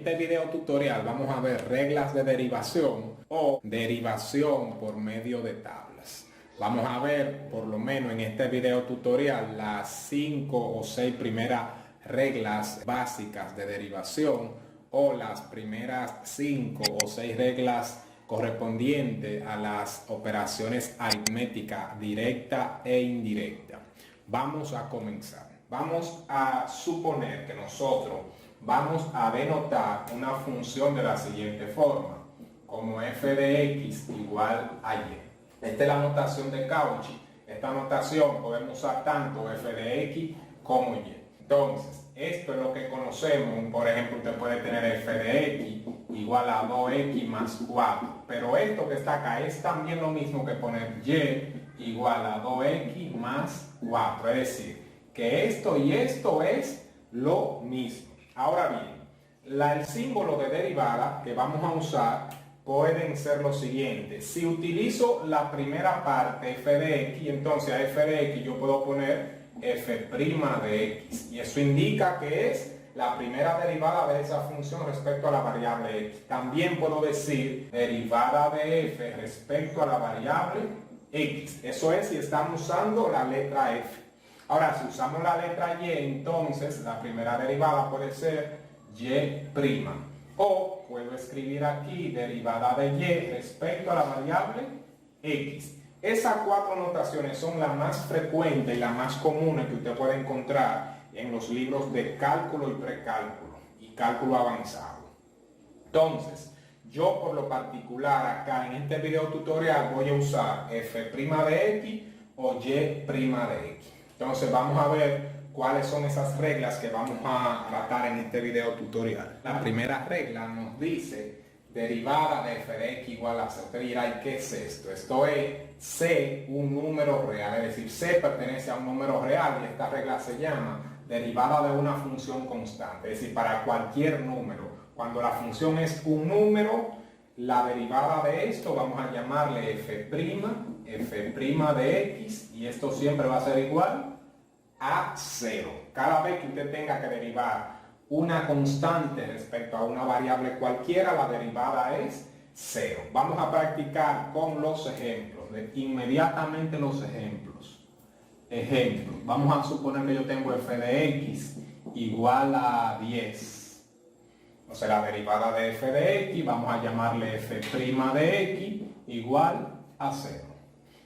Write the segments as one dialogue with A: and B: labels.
A: este video tutorial vamos a ver reglas de derivación o derivación por medio de tablas. Vamos a ver por lo menos en este video tutorial las 5 o 6 primeras reglas básicas de derivación o las primeras 5 o 6 reglas correspondientes a las operaciones aritméticas directa e indirecta. Vamos a comenzar. Vamos a suponer que nosotros vamos a denotar una función de la siguiente forma, como f de x igual a y. Esta es la notación de Cauchy. Esta notación podemos usar tanto f de x como y. Entonces, esto es lo que conocemos. Por ejemplo, usted puede tener f de x igual a 2x más 4. Pero esto que está acá es también lo mismo que poner y igual a 2x más 4. Es decir, que esto y esto es lo mismo. Ahora bien, el símbolo de derivada que vamos a usar pueden ser los siguientes. Si utilizo la primera parte f de x, entonces a f de x yo puedo poner f' de x. Y eso indica que es la primera derivada de esa función respecto a la variable x. También puedo decir derivada de f respecto a la variable x. Eso es si estamos usando la letra f. Ahora, si usamos la letra y, entonces la primera derivada puede ser y'. O puedo escribir aquí derivada de y respecto a la variable x. Esas 4 notaciones son las más frecuentes y las más comunes que usted puede encontrar en los libros de cálculo y precálculo y cálculo avanzado. Entonces, yo por lo particular acá en este video tutorial voy a usar f' de x o y' de x. Entonces vamos a ver cuáles son esas reglas que vamos a tratar en este video tutorial. La primera regla nos dice derivada de f de x igual a c. Usted dirá, ¿y qué es esto? Esto es c un número real, es decir, c pertenece a un número real y esta regla se llama derivada de una función constante. Es decir, para cualquier número, cuando la función es un número, la derivada de esto vamos a llamarle f' de x, y esto siempre va a ser igual a 0. Cada vez que usted tenga que derivar una constante respecto a una variable cualquiera, la derivada es 0. Vamos a practicar con los ejemplos, inmediatamente los ejemplos. Ejemplo, vamos a suponer que yo tengo f de x igual a 10. O sea, la derivada de f de x, vamos a llamarle f' de x igual a 0.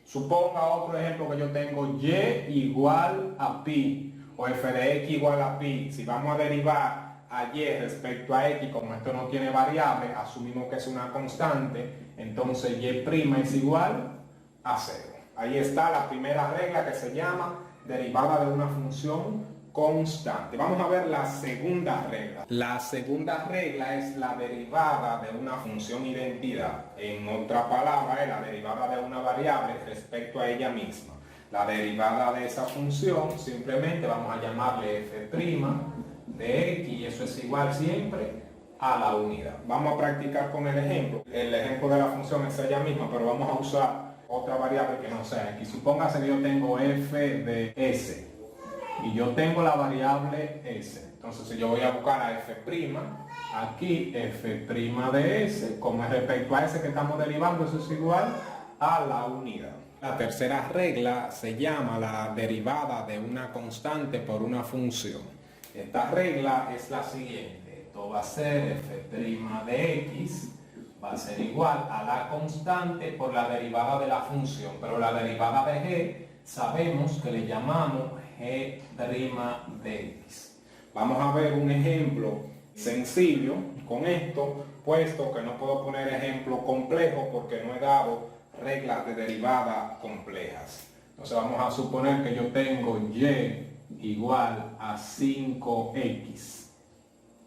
A: Suponga otro ejemplo que yo tengo y igual a pi, o f de x igual a pi. Si vamos a derivar a y respecto a x, como esto no tiene variable, asumimos que es una constante, entonces y' es igual a 0. Ahí está la primera regla que se llama derivada de una función constante. Vamos a ver la segunda regla. La segunda regla es la derivada de una función identidad. En otra palabra, es la derivada de una variable respecto a ella misma. La derivada de esa función simplemente vamos a llamarle f' de x, y eso es igual siempre a la unidad. Vamos a practicar con el ejemplo. El ejemplo de la función es ella misma, pero vamos a usar otra variable que no sea x. Supóngase que yo tengo f de s y yo tengo la variable s. Entonces, si yo voy a buscar a f', aquí f' de s, como es respecto a s que estamos derivando, eso es igual a la unidad. La tercera regla se llama la derivada de una constante por una función. Esta regla es la siguiente. Esto va a ser f' de x va a ser igual a la constante por la derivada de la función, pero la derivada de g sabemos que le llamamos g' de x. Vamos a ver un ejemplo sencillo con esto, puesto que no puedo poner ejemplo complejo porque no he dado reglas de derivada complejas. Entonces vamos a suponer que yo tengo y igual a 5x.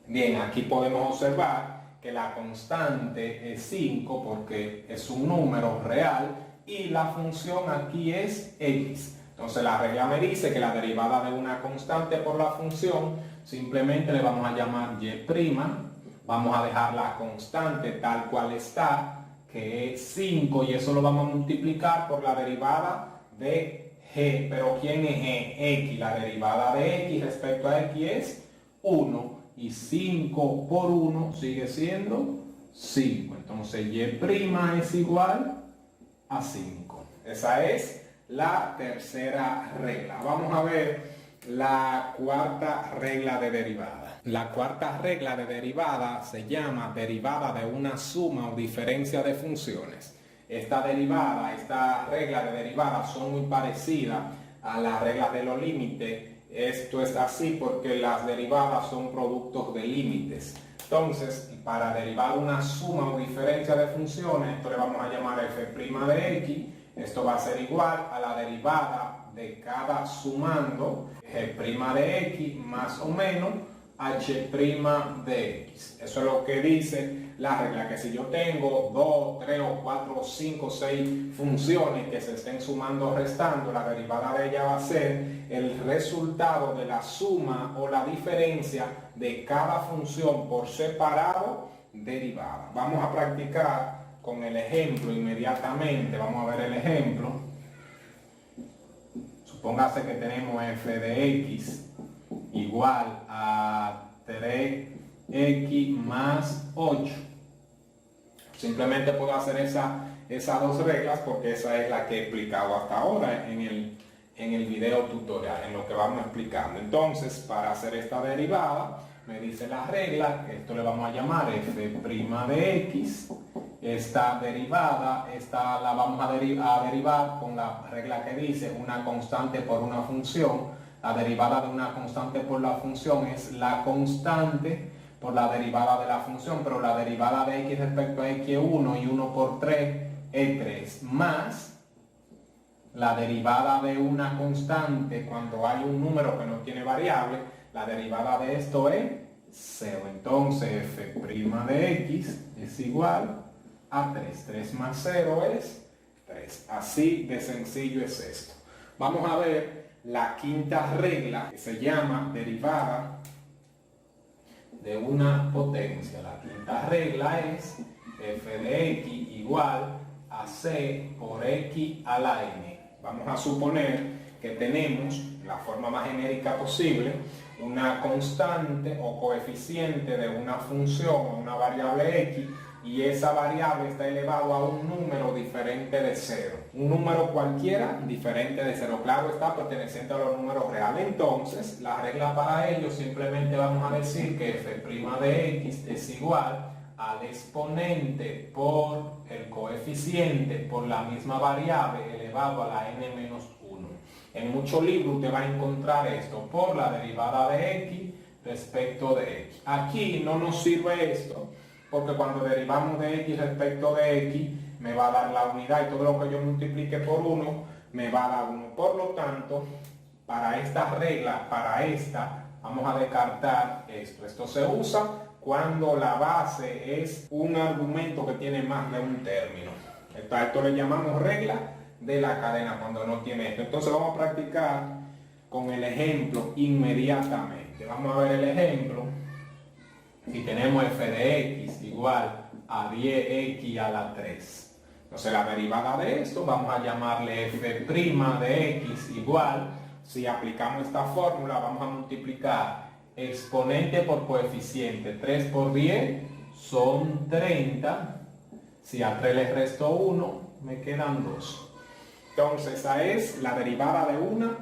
A: Bien, aquí podemos observar que la constante es 5 porque es un número real y la función aquí es x. Entonces la regla me dice que la derivada de una constante por la función simplemente le vamos a llamar y', vamos a dejar la constante tal cual está, que es 5, y eso lo vamos a multiplicar por la derivada de g. Pero ¿quién es g? X. La derivada de x respecto a x es 1. y 5 por 1 sigue siendo 5. Entonces y' es igual a 5. Esa es la tercera regla. Vamos a ver la cuarta regla de derivada. La cuarta regla de derivada se llama derivada de una suma o diferencia de funciones. Esta regla de derivada son muy parecidas a las reglas de los límites. Esto es así porque las derivadas son productos de límites. Entonces, para derivar una suma o diferencia de funciones, esto le vamos a llamar f' de x. Esto va a ser igual a la derivada de cada sumando g' de x más o menos h' de x. Eso es lo que dice la regla, que si yo tengo 2, 3 o 4, 5, 6 funciones que se estén sumando o restando, la derivada de ella va a ser el resultado de la suma o la diferencia de cada función por separado derivada. Vamos a practicar con el ejemplo inmediatamente. Vamos a ver el ejemplo. Supóngase que tenemos f de x igual a 3x más 8. Simplemente puedo hacer esas dos reglas porque esa es la que he explicado hasta ahora en el video tutorial, en lo que vamos explicando. Entonces, para hacer esta derivada, me dice la regla, que esto le vamos a llamar f' de x. Esta derivada, la vamos a derivar con la regla que dice una constante por una función. La derivada de una constante por la función es la constante por la derivada de la función, pero la derivada de x respecto a x es 1 y 1 por 3 es 3, más la derivada de una constante cuando hay un número que no tiene variable, la derivada de esto es 0. Entonces f' de x es igual a 3. 3 más 0 es 3. Así de sencillo es esto. Vamos a ver la quinta regla, que se llama derivada de una potencia. La quinta regla es f de x igual a c por x a la n. Vamos a suponer que tenemos, la forma más genérica posible, una constante o coeficiente de una función o una variable x, y esa variable está elevado a un número diferente de 0. Un número cualquiera diferente de 0. Claro está, perteneciente a los números reales. Entonces, la regla para ello simplemente vamos a decir que f' de x es igual al exponente por el coeficiente por la misma variable elevado a la n-1. En muchos libros usted va a encontrar esto por la derivada de x respecto de x. Aquí no nos sirve esto, porque cuando derivamos de x respecto de x, me va a dar la unidad y todo lo que yo multiplique por 1 me va a dar 1. Por lo tanto, para esta regla, vamos a descartar esto. Esto se usa cuando la base es un argumento que tiene más de un término. Esto le llamamos regla de la cadena cuando no tiene esto. Entonces vamos a practicar con el ejemplo inmediatamente. Vamos a ver el ejemplo. Si tenemos f de x igual a 10x a la 3. Entonces la derivada de esto vamos a llamarle f' de x igual, si aplicamos esta fórmula vamos a multiplicar exponente por coeficiente. 3 por 10 son 30. Si a 3 le resto 1, me quedan 2. Entonces esa es la derivada de una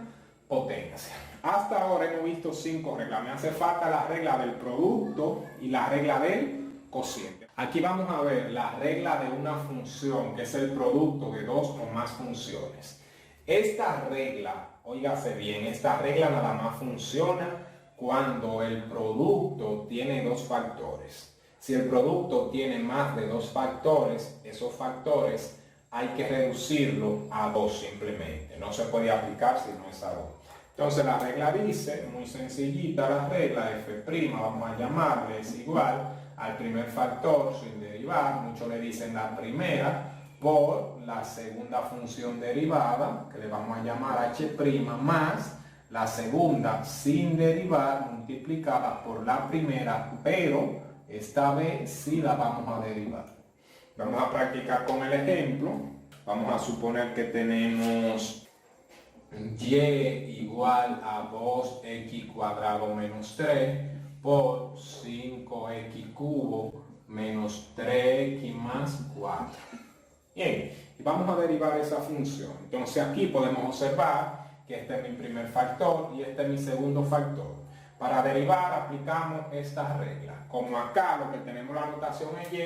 A: potencia. Hasta ahora hemos visto 5 reglas. Me hace falta la regla del producto y la regla del cociente. Aquí vamos a ver la regla de una función, que es el producto de dos o más funciones. Esta regla, óigase bien, esta regla nada más funciona cuando el producto tiene dos factores. Si el producto tiene más de dos factores, esos factores hay que reducirlo a 2 simplemente. No se puede aplicar si no es a 2. Entonces la regla dice, muy sencillita la regla, f', vamos a llamarle, es igual al primer factor sin derivar, muchos le dicen la primera, por la segunda función derivada, que le vamos a llamar h', más la segunda sin derivar multiplicada por la primera, pero esta vez sí la vamos a derivar. Vamos a practicar con el ejemplo. Vamos a suponer que tenemos y igual a 2x² menos 3 por 5x cubo menos 3x más 4. Bien, y vamos a derivar esa función. Entonces aquí podemos observar que este es mi primer factor y este es mi segundo factor. Para derivar aplicamos esta regla. Como acá lo que tenemos la notación es y,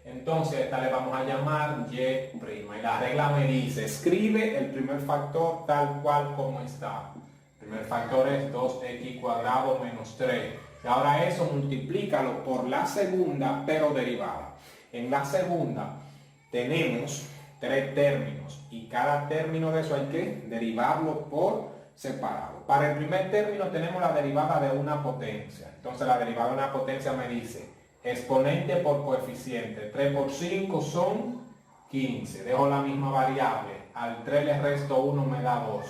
A: entonces esta le vamos a llamar y'. Y la regla me dice, escribe el primer factor tal cual como está. El primer factor es 2x cuadrado menos 3. Y ahora eso multiplícalo por la segunda, pero derivada. En la segunda tenemos 3 términos y cada término de eso hay que derivarlo por separado. Para el primer término tenemos la derivada de una potencia. Entonces la derivada de una potencia me dice exponente por coeficiente. 3 por 5 son 15. Dejo la misma variable. Al 3 le resto 1, me da 2.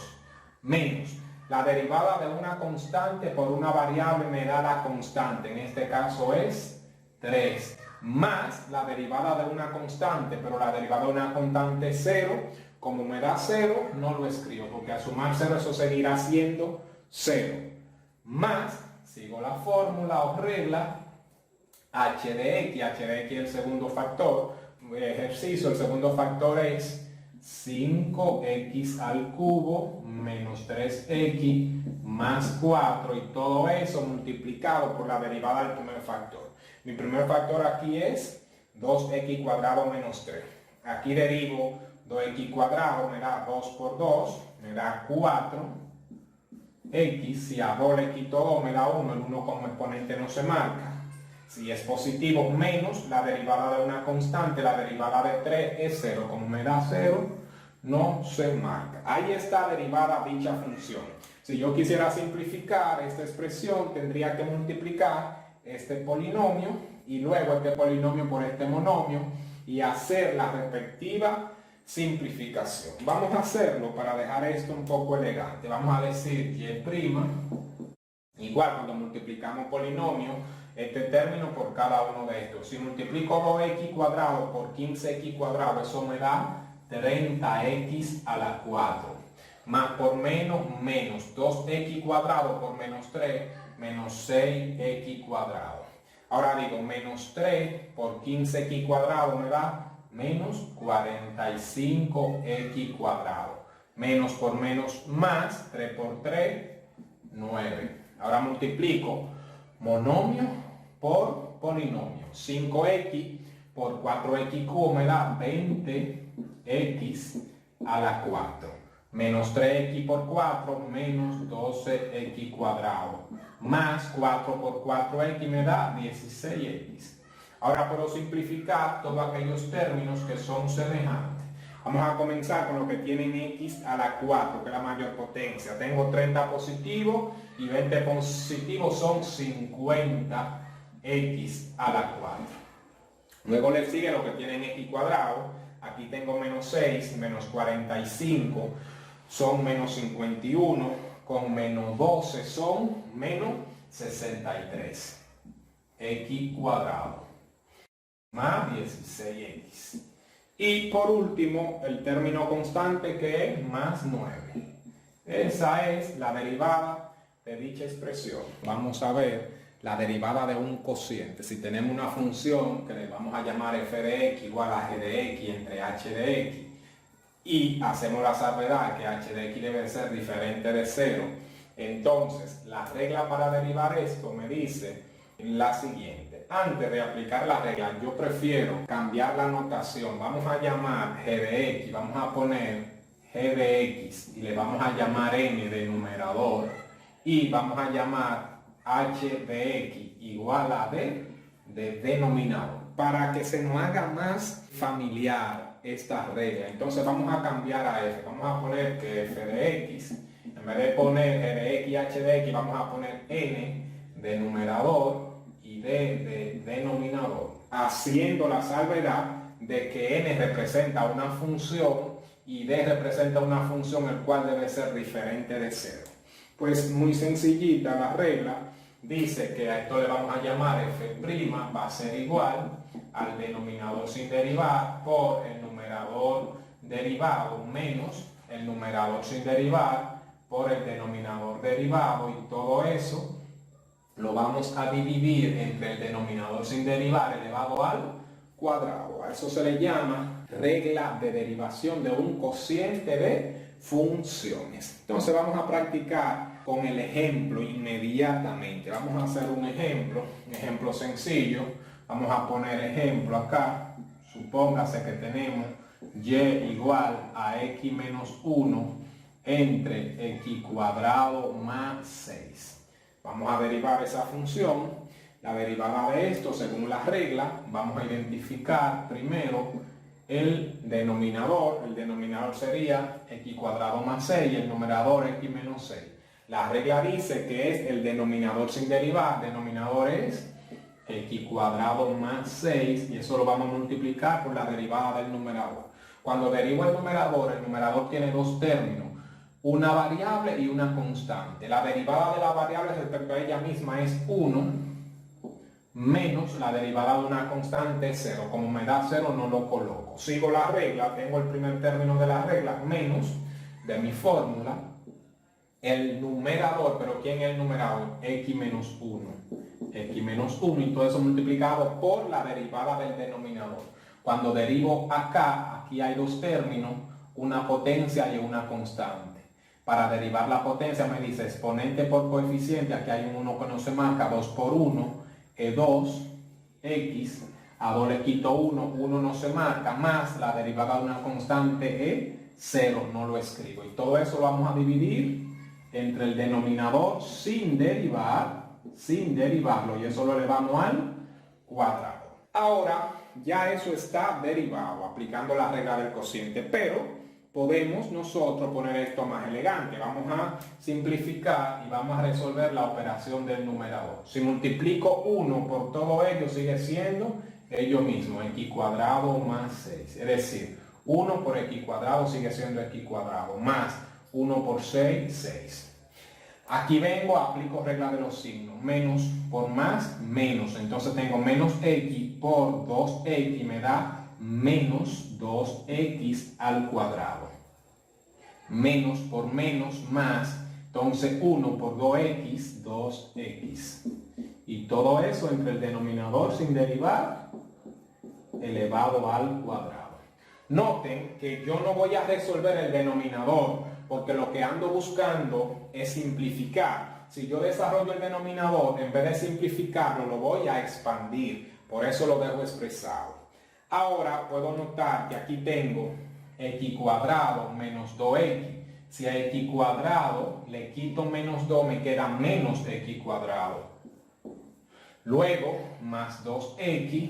A: Menos la derivada de una constante por una variable me da la constante. En este caso es 3. Más la derivada de una constante, pero la derivada de una constante es 0. Como me da 0, no lo escribo, porque al sumar 0 eso seguirá siendo 0. Más, sigo la fórmula o regla, h de x es el segundo factor, ejercicio, el segundo factor es 5x al cubo menos 3x más 4 y todo eso multiplicado por la derivada del primer factor. Mi primer factor aquí es 2x cuadrado menos 3. Aquí derivo 2x cuadrado, me da 2 por 2, me da 4x. Si a 2 le quito 2, me da 1, el 1 como exponente no se marca. Si es positivo, menos la derivada de una constante, la derivada de 3 es 0. Como me da 0, no se marca. Ahí está derivada dicha función. Si yo quisiera simplificar esta expresión, tendría que multiplicar este polinomio y luego este polinomio por este monomio y hacer la respectiva simplificación. Vamos a hacerlo para dejar esto un poco elegante. Vamos a decir y', igual cuando multiplicamos polinomio, este término por cada uno de estos. Si multiplico 2x cuadrado por 15x cuadrado, eso me da 30x a la 4. Más por menos, menos 2x cuadrado por menos 3, menos 6x cuadrado. Ahora digo, menos 3 por 15x cuadrado me da menos 45x cuadrado. Menos por menos más, 3 por 3, 9. Ahora multiplico monomio por polinomio. 5x por 4x cubo me da 20x a la 4. Menos 3x por 4, menos 12x cuadrado. Más 4 por 4x me da 16x. Ahora puedo simplificar todos aquellos términos que son semejantes. Vamos a comenzar con lo que tienen x a la 4, que es la mayor potencia. Tengo 30 positivo y 20 positivo son 50x a la 4. Luego le sigue lo que tienen x cuadrado. Aquí tengo menos 6, menos 45 son menos 51, con menos 12 son menos 63. X cuadrado más 16x. Y por último, el término constante que es más 9. Esa es la derivada de dicha expresión. Vamos a ver la derivada de un cociente. Si tenemos una función que le vamos a llamar f de x igual a g de x entre h de x, y hacemos la salvedad que h de x debe ser diferente de 0, entonces la regla para derivar esto me dice la siguiente. Antes de aplicar la regla, yo prefiero cambiar la notación. Vamos a llamar g de x, vamos a poner g de x y le vamos a llamar n de numerador y vamos a llamar h de x igual a d de denominador, para que se nos haga más familiar esta regla. Entonces vamos a cambiar a f, vamos a poner que f de x, en vez de poner g de x y h de x, vamos a poner n de numerador y d de denominador, haciendo la salvedad de que n representa una función y d representa una función el cual debe ser diferente de 0. Pues muy sencillita la regla. Dice que a esto le vamos a llamar f', va a ser igual al denominador sin derivar por el numerador derivado menos el numerador sin derivar por el denominador derivado, y todo eso lo vamos a dividir entre el denominador sin derivar elevado al cuadrado. A eso se le llama regla de derivación de un cociente de funciones. Entonces vamos a practicar con el ejemplo inmediatamente. Vamos a hacer un ejemplo sencillo. Vamos a poner ejemplo acá. Supóngase que tenemos y igual a x menos 1 entre x cuadrado más 6. Vamos a derivar esa función. La derivada de esto, según la regla, vamos a identificar primero el denominador. El denominador sería x cuadrado más 6 y el numerador x menos 6. La regla dice que es el denominador sin derivar. El denominador es x cuadrado más 6 y eso lo vamos a multiplicar por la derivada del numerador. Cuando derivo el numerador tiene dos términos, una variable y una constante. La derivada de la variable respecto a ella misma es 1 menos la derivada de una constante 0. Como me da 0 no lo coloco. Sigo la regla, tengo el primer término de la regla menos de mi fórmula el numerador, pero ¿quién es el numerador? X menos 1. X menos 1 y todo eso multiplicado por la derivada del denominador. Cuando derivo acá, aquí hay dos términos, una potencia y una constante. Para derivar la potencia me dice exponente por coeficiente, aquí hay un 1 que no se marca, 2 por 1, es 2, x, a 2 le quito 1, 1 no se marca, más la derivada de una constante es 0, no lo escribo. Y todo eso lo vamos a dividir entre el denominador sin derivarlo, y eso lo elevamos al cuadrado. Ahora ya eso está derivado aplicando la regla del cociente, pero podemos nosotros poner esto más elegante. Vamos a simplificar y vamos a resolver la operación del numerador. Si multiplico 1 por todo ello, sigue siendo ello mismo, x cuadrado más 6. Es decir, 1 por x cuadrado sigue siendo x cuadrado, más 1 por 6, 6. Aquí vengo, aplico regla de los signos. Menos por más, menos. Entonces tengo menos x por 2x me da menos 2x al cuadrado. Menos por menos, más. Entonces 1 por 2x, 2x. Y todo eso entre el denominador sin derivar elevado al cuadrado. Noten que yo no voy a resolver el denominador porque lo que ando buscando es simplificar. Si yo desarrollo el denominador, en vez de simplificarlo, lo voy a expandir. Por eso lo dejo expresado. Ahora puedo notar que aquí tengo x cuadrado menos 2x. Si a x cuadrado le quito menos 2, me queda menos x cuadrado. Luego, más 2x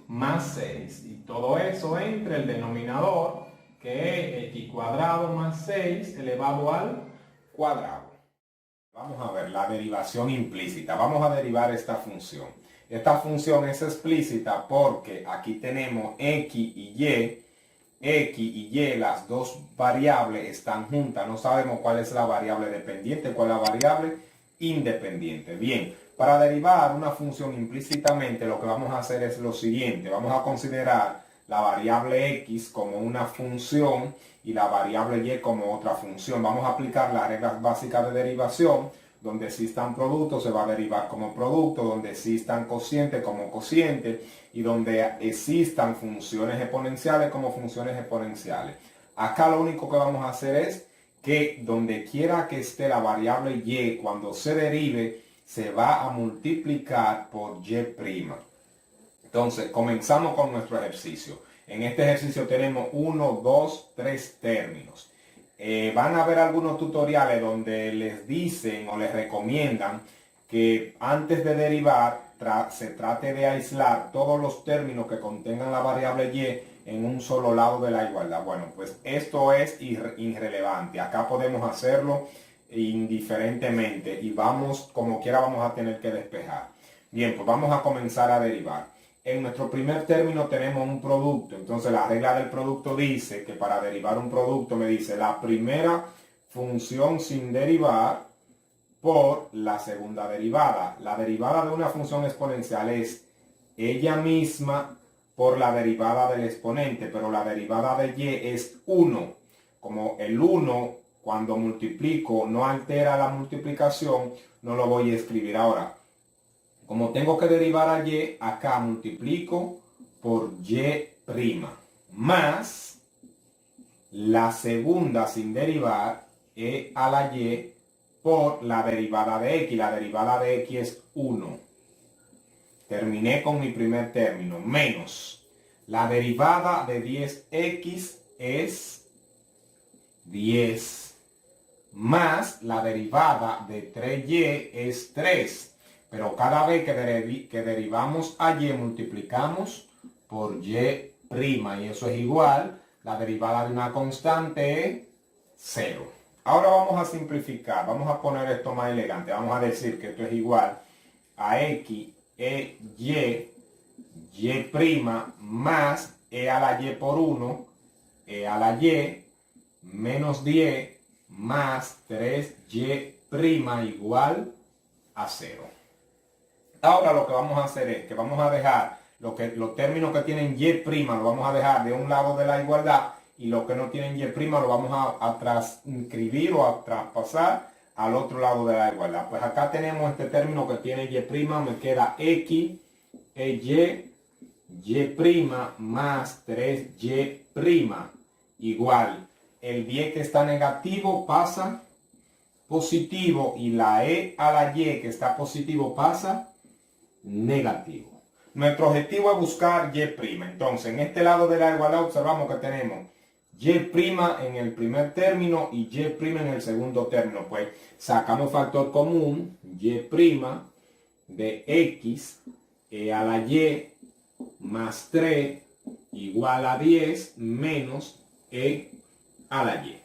A: más 6. Y todo eso entre el denominador, que es x cuadrado más 6 elevado al cuadrado. Vamos a ver la derivación implícita. Vamos a derivar esta función. Esta función es explícita porque aquí tenemos x y y. X y y, las dos variables están juntas. No sabemos cuál es la variable dependiente, cuál es la variable independiente. Bien, para derivar una función implícitamente lo que vamos a hacer es lo siguiente. Vamos a considerar la variable x como una función y la variable y como otra función. Vamos a aplicar las reglas básicas de derivación. Donde existan productos se va a derivar como producto, donde existan cocientes como cociente y donde existan funciones exponenciales como funciones exponenciales. Acá lo único que vamos a hacer es que donde quiera que esté la variable y, cuando se derive, se va a multiplicar por y'. Entonces, comenzamos con nuestro ejercicio. En este ejercicio tenemos 1, 2, 3 términos. Van a haber algunos tutoriales donde les dicen o les recomiendan que antes de derivar se trate de aislar todos los términos que contengan la variable y en un solo lado de la igualdad. Bueno, pues esto es irrelevante. Acá podemos hacerlo indiferentemente y vamos, como quiera, vamos a tener que despejar. Bien, pues vamos a comenzar a derivar. En nuestro primer término tenemos un producto. Entonces la regla del producto dice que para derivar un producto me dice la primera función sin derivar por la segunda derivada. La derivada de una función exponencial es ella misma por la derivada del exponente, pero la derivada de y es 1. Como el 1 cuando multiplico no altera la multiplicación, no lo voy a escribir ahora. Como tengo que derivar a y, acá multiplico por y' más la segunda sin derivar, e a la y, por la derivada de x. La derivada de x es 1. Terminé con mi primer término, menos la derivada de 10x es 10, más la derivada de 3y es 3. Pero cada vez que derivamos a y, multiplicamos por y', y eso es igual, la derivada de una constante es 0. Ahora vamos a simplificar, vamos a poner esto más elegante. Vamos a decir que esto es igual a x e y más e a la y por 1, e a la y menos 10 más 3y' igual a 0. Ahora lo que vamos a hacer es que vamos a dejar los términos que tienen y' lo vamos a dejar de un lado de la igualdad, y los que no tienen y' lo vamos a transcribir o a traspasar al otro lado de la igualdad. Pues acá tenemos este término que tiene y', me queda x e y' más 3y' igual. El 10 que está negativo pasa positivo, y la e a la y que está positivo pasa negativo. Nuestro objetivo es buscar y'. Entonces, en este lado de la igualdad observamos que tenemos y' en el primer término y y' en el segundo término. Pues sacamos factor común, y' de x e a la y más 3 igual a 10 menos e a la y.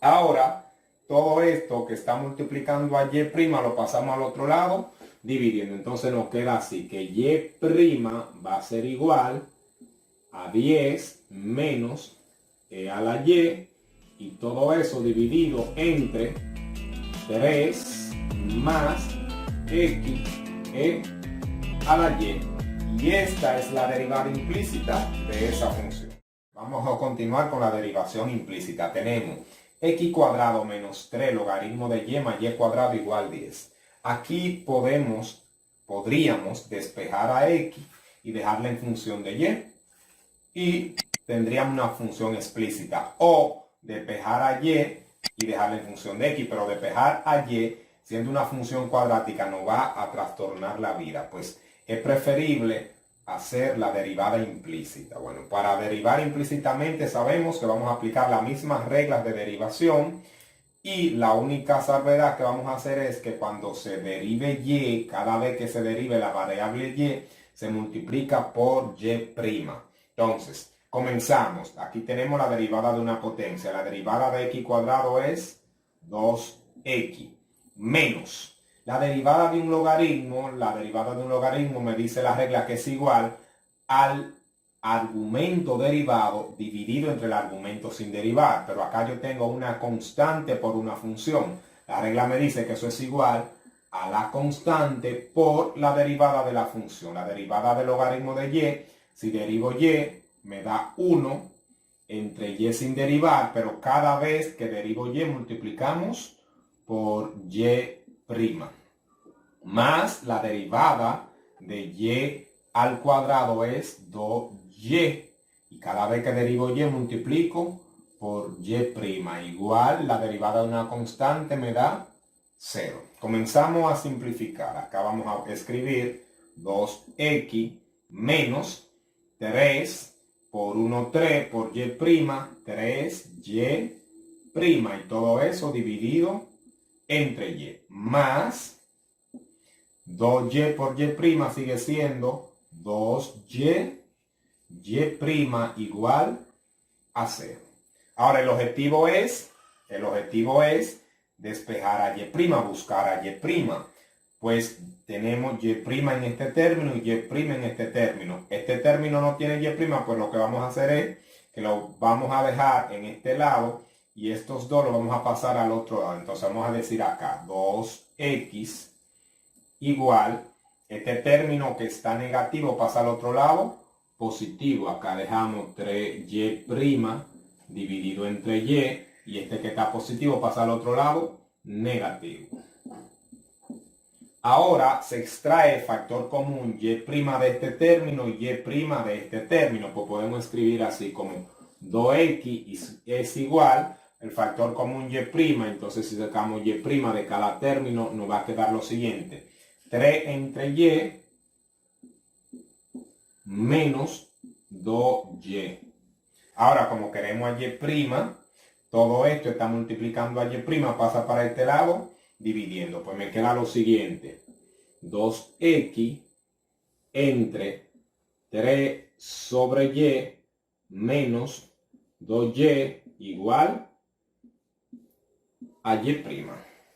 A: Ahora, todo esto que está multiplicando a y' lo pasamos al otro lado, dividiendo. Entonces nos queda así, que y' va a ser igual a 10 menos e a la y todo eso dividido entre 3 más x e a la y esta es la derivada implícita de esa función. Vamos a continuar con la derivación implícita. Tenemos x cuadrado menos 3 logaritmo de y más y cuadrado igual 10. Aquí podríamos despejar a x y dejarla en función de y tendríamos una función explícita, o despejar a y dejarla en función de x, pero despejar a y siendo una función cuadrática nos va a trastornar la vida. Pues es preferible hacer la derivada implícita. Bueno, para derivar implícitamente sabemos que vamos a aplicar las mismas reglas de derivación, y la única salvedad que vamos a hacer es que cuando se derive y, cada vez que se derive la variable y, se multiplica por y'. Entonces, comenzamos. Aquí tenemos la derivada de una potencia. La derivada de x cuadrado es 2x menos la derivada de un logaritmo. La derivada de un logaritmo me dice la regla que es igual al argumento derivado dividido entre el argumento sin derivar. Pero acá yo tengo una constante por una función. La regla me dice que eso es igual a la constante por la derivada de la función. La derivada del logaritmo de y, si derivo y, me da 1 entre y sin derivar, pero cada vez que derivo y multiplicamos por y', más la derivada de y al cuadrado es 2y, y cada vez que derivo y multiplico por y', igual la derivada de una constante me da 0. Comenzamos a simplificar. Acá vamos a escribir 2x menos 3 por 1, 3 por y', 3y', y todo eso dividido entre y, más 2y por y' sigue siendo 2y, y' igual a 0. Ahora el objetivo es despejar a y', buscar a y'. Pues tenemos y' en este término y y' en este término. Este término no tiene y', pues lo que vamos a hacer es que lo vamos a dejar en este lado y estos dos los vamos a pasar al otro lado. Entonces vamos a decir acá 2x igual, este término que está negativo pasa al otro lado, positivo. Acá dejamos 3y' dividido entre y y este que está positivo pasa al otro lado, negativo. Ahora se extrae el factor común y' de este término y y' de este término. Pues podemos escribir así como 2x es igual el factor común y'. Entonces si sacamos y' de cada término nos va a quedar lo siguiente. 3 entre y menos 2y. Ahora como queremos a y', todo esto está multiplicando a y', pasa para este lado, dividiendo. Pues me queda lo siguiente. 2x entre 3 sobre y menos 2y igual a y'.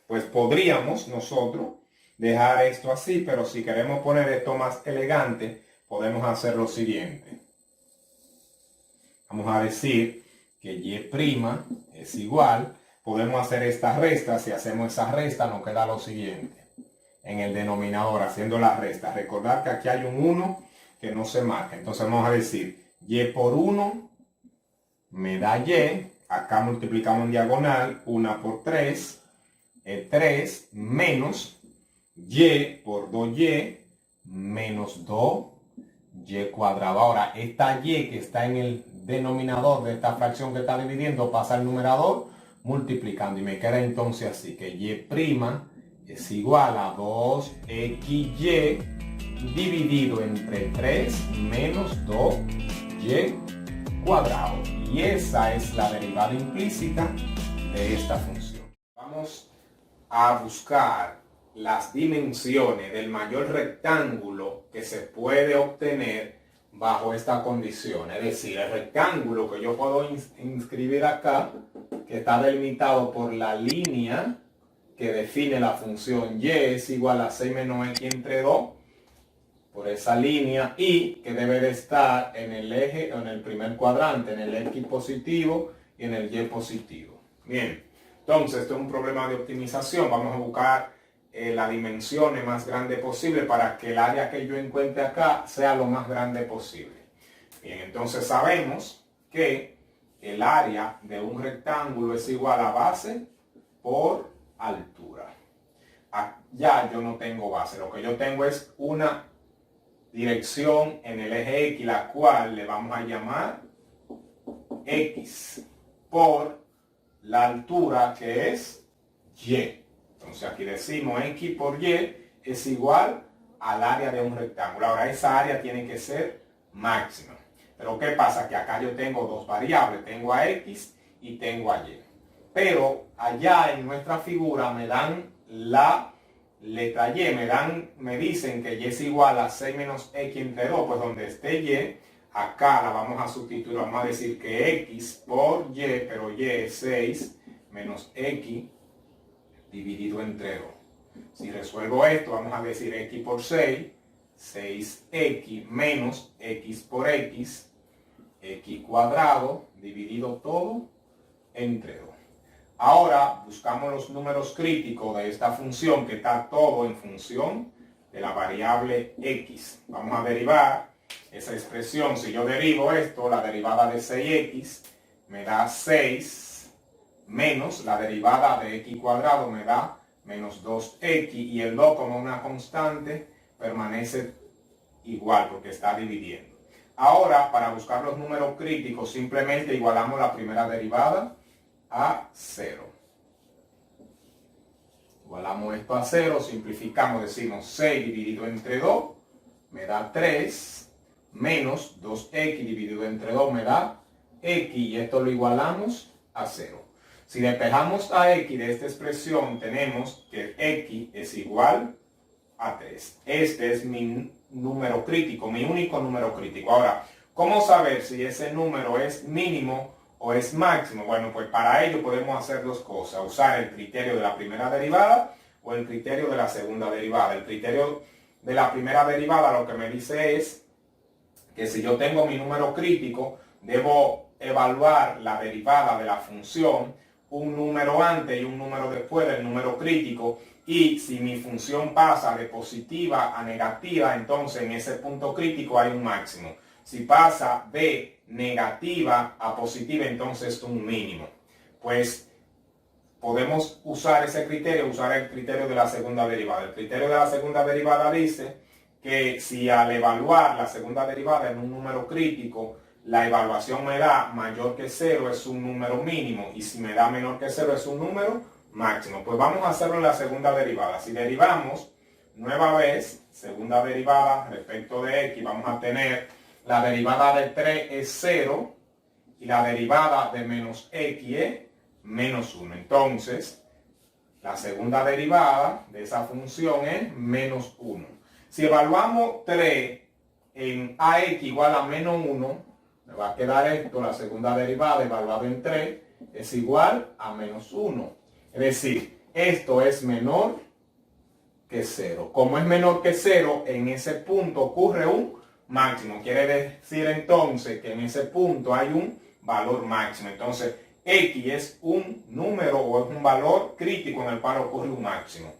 A: Pues podríamos nosotros dejar esto así, pero si queremos poner esto más elegante, podemos hacer lo siguiente. Vamos a decir que y' es igual. Podemos hacer esta resta. Si hacemos esa resta nos queda lo siguiente. En el denominador, haciendo la resta. Recordar que aquí hay un 1 que no se marca. Entonces vamos a decir y por 1 me da y. Acá multiplicamos en diagonal. 1 por 3 es 3 menos y por 2y menos 2y cuadrado. Ahora, esta y que está en el denominador de esta fracción que está dividiendo pasa al numerador multiplicando. Y me queda entonces así, que y' es igual a 2xy dividido entre 3 menos 2y cuadrado. Y esa es la derivada implícita de esta función. Vamos a buscar las dimensiones del mayor rectángulo que se puede obtener bajo esta condición. Es decir, el rectángulo que yo puedo inscribir acá, que está delimitado por la línea que define la función y es igual a 6 menos x entre 2, por esa línea, y que debe de estar en el eje, o en el primer cuadrante, en el x positivo y en el y positivo. Bien, entonces esto es un problema de optimización. Vamos a buscar la dimensión más grande posible para que el área que yo encuentre acá sea lo más grande posible. Bien, entonces sabemos que el área de un rectángulo es igual a base por altura. Ya yo no tengo base, lo que yo tengo es una dirección en el eje X, la cual le vamos a llamar X por la altura que es Y. Entonces aquí decimos X por Y es igual al área de un rectángulo. Ahora esa área tiene que ser máxima. Pero ¿qué pasa? Que acá yo tengo dos variables. Tengo a X y tengo a Y. Pero allá en nuestra figura me dan la letra Y. Me dicen que Y es igual a 6 menos X entre 2. Pues donde esté Y, acá la vamos a sustituir. Vamos a decir que X por Y, pero Y es 6 menos X dividido entre 2. Si resuelvo esto, vamos a decir X por 6, 6X menos X por X cuadrado, dividido todo entre 2. Ahora buscamos los números críticos de esta función, que está todo en función de la variable X. Vamos a derivar esa expresión. Si yo derivo esto, la derivada de 6X me da 6 menos la derivada de X cuadrado me da menos 2X, y el 2 como una constante permanece igual porque está dividiendo. Ahora, para buscar los números críticos, simplemente igualamos la primera derivada a 0. Igualamos esto a 0, simplificamos, decimos 6 dividido entre 2 me da 3, menos 2x dividido entre 2 me da x, y esto lo igualamos a 0. Si despejamos a x de esta expresión, tenemos que x es igual a 3. Este es mi número crítico, mi único número crítico. Ahora, ¿cómo saber si ese número es mínimo o es máximo? Bueno, pues para ello podemos hacer dos cosas. Usar el criterio de la primera derivada o el criterio de la segunda derivada. El criterio de la primera derivada lo que me dice es que si yo tengo mi número crítico, debo evaluar la derivada de la función un número antes y un número después del número crítico, y si mi función pasa de positiva a negativa, entonces en ese punto crítico hay un máximo. Si pasa de negativa a positiva, entonces es un mínimo. pues podemos usar ese criterio, usar el criterio de la segunda derivada. El criterio de la segunda derivada dice que si al evaluar la segunda derivada en un número crítico, la evaluación me da mayor que 0, es un número mínimo, y si me da menor que 0, es un número máximo. Pues vamos a hacerlo en la segunda derivada. Si derivamos nueva vez, segunda derivada respecto de x, vamos a tener la derivada de 3 es 0 y la derivada de menos x es menos 1. Entonces, la segunda derivada de esa función es menos 1. Si evaluamos 3 en ax igual a menos 1, me va a quedar esto, la segunda derivada evaluada en 3 es igual a menos 1. Es decir, esto es menor que 0. Como es menor que 0, en ese punto ocurre un máximo. Quiere decir entonces que en ese punto hay un valor máximo. Entonces, x es un número o es un valor crítico en el cual ocurre un máximo.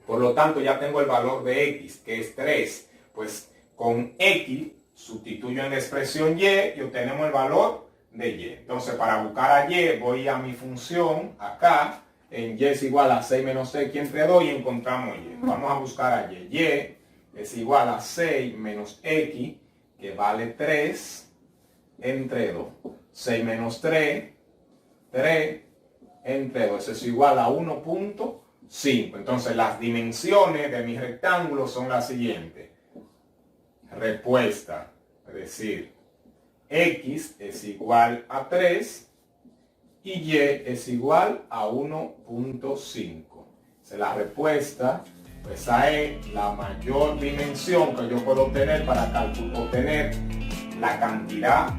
A: Por lo tanto, ya tengo el valor de x, que es 3. Pues con x sustituyo en la expresión y y obtenemos el valor de y. Entonces, para buscar a y, voy a mi función acá. En y es igual a 6 menos x entre 2 y encontramos y. Vamos a buscar a y. Y es igual a 6 menos x, que vale 3 entre 2. 6 menos 3, 3 entre 2. Eso es igual a 1.5. Entonces las dimensiones de mi rectángulo son las siguientes. Respuesta, es decir, x es igual a 3 y y es igual a 1.5. Esa es la respuesta. Pues esa es la mayor dimensión que yo puedo obtener para obtener la cantidad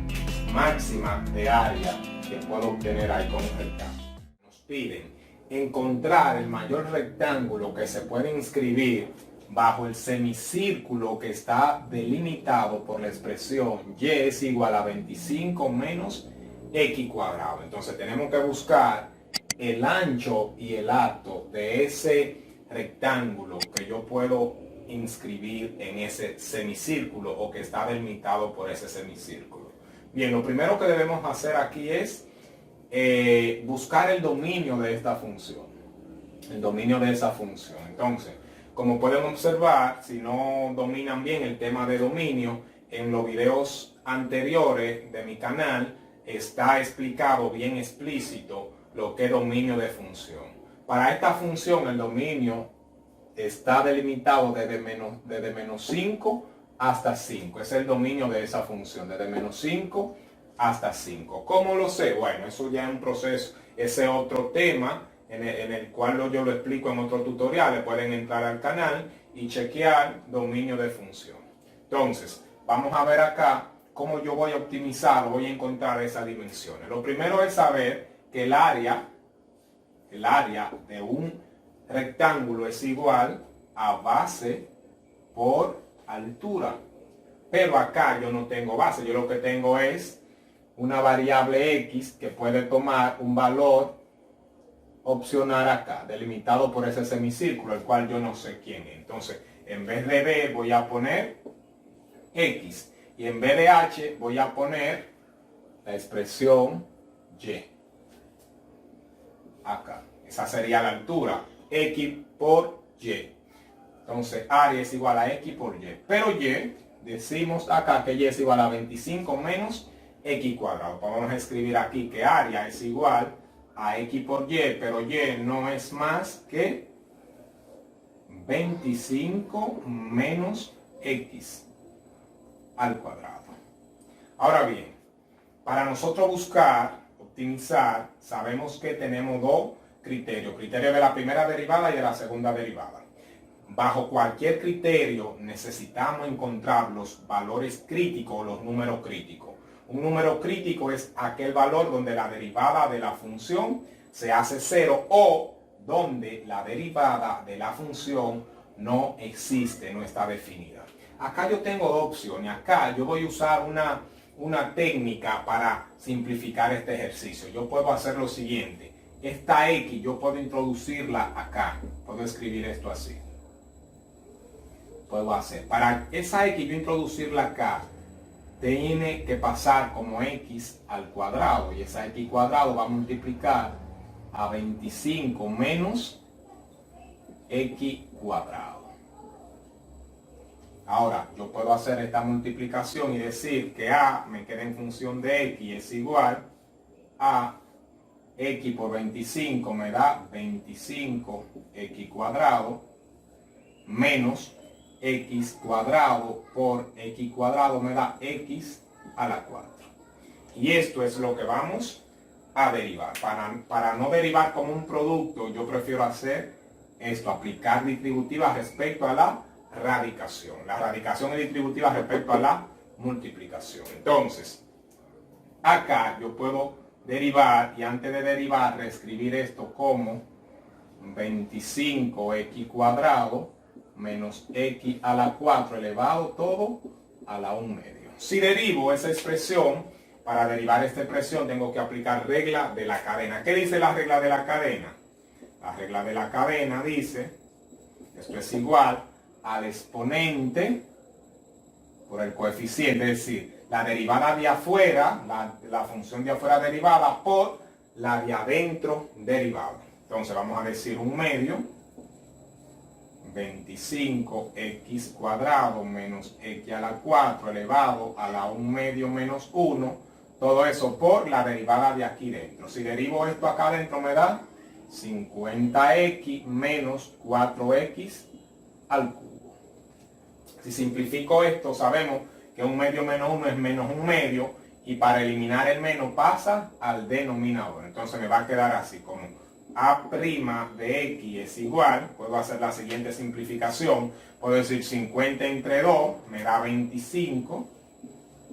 A: máxima de área que puedo obtener ahí con un rectángulo. Nos piden encontrar el mayor rectángulo que se puede inscribir bajo el semicírculo que está delimitado por la expresión y es igual a 25 menos x cuadrado. Entonces tenemos que buscar el ancho y el alto de ese rectángulo que yo puedo inscribir en ese semicírculo o que está delimitado por ese semicírculo. Bien, lo primero que debemos hacer aquí es buscar el dominio de esta función. El dominio de esa función. Entonces, como pueden observar, si no dominan bien el tema de dominio, en los videos anteriores de mi canal está explicado bien explícito lo que es dominio de función. Para esta función el dominio está delimitado desde menos 5 hasta 5. Es el dominio de esa función, desde menos 5 hasta 5. ¿Cómo lo sé? Bueno, eso ya es un proceso, ese otro tema en el cual yo lo explico en otros tutoriales. Pueden entrar al canal y chequear dominio de función. Entonces, vamos a ver acá cómo yo voy a optimizar o voy a encontrar esas dimensiones. Lo primero es saber que el área de un rectángulo es igual a base por altura. Pero acá yo no tengo base, yo lo que tengo es una variable x que puede tomar un valor opcional acá, delimitado por ese semicírculo, el cual yo no sé quién es. Entonces, en vez de b voy a poner x y en vez de h voy a poner la expresión y. Acá, esa sería la altura, x por y. Entonces, área es igual a x por y. Pero y, decimos acá que y es igual a 25 menos x cuadrado. Vamos a escribir aquí que área es igual a x por y, pero y no es más que 25 menos x al cuadrado. Ahora bien, para nosotros buscar, optimizar, sabemos que tenemos dos criterios. Criterio de la primera derivada y de la segunda derivada. Bajo cualquier criterio necesitamos encontrar los valores críticos o los números críticos. Un número crítico es aquel valor donde la derivada de la función se hace 0 o donde la derivada de la función no existe, no está definida. Acá yo tengo dos opciones. Acá yo voy a usar una técnica para simplificar este ejercicio. Yo puedo hacer lo siguiente. Esta x yo puedo introducirla acá. Puedo escribir esto así. Puedo hacer. Para esa x yo introducirla acá. tiene que pasar como x al cuadrado, y esa x cuadrado va a multiplicar a 25 menos x cuadrado. Ahora, yo puedo hacer esta multiplicación y decir que a me queda en función de x es igual a x por 25 me da 25x cuadrado menos x cuadrado por x cuadrado me da x a la 4. Y esto es lo que vamos a derivar. Para no derivar como un producto, yo prefiero hacer esto, aplicar distributivas respecto a la radicación. La radicación es distributiva respecto a la multiplicación. Entonces, acá yo puedo derivar, y antes de derivar, reescribir esto como 25x cuadrado menos x a la 4 elevado todo a la 1/2. Si derivo esa expresión, para derivar esta expresión tengo que aplicar regla de la cadena. ¿Qué dice la regla de la cadena? La regla de la cadena dice, esto es igual al exponente por el coeficiente, es decir, la derivada de afuera, la función de afuera derivada por la de adentro derivada. Entonces vamos a decir 1/2, 25x cuadrado menos x a la 4 elevado a la 1/2 menos 1, todo eso por la derivada de aquí dentro. Si derivo esto acá adentro me da 50x menos 4x al cubo. Si simplifico esto, sabemos que 1/2 menos 1 es menos 1/2, y para eliminar el menos pasa al denominador. Entonces me va a quedar así, como a' de x es igual, puedo hacer la siguiente simplificación, puedo decir 50 entre 2 me da 25,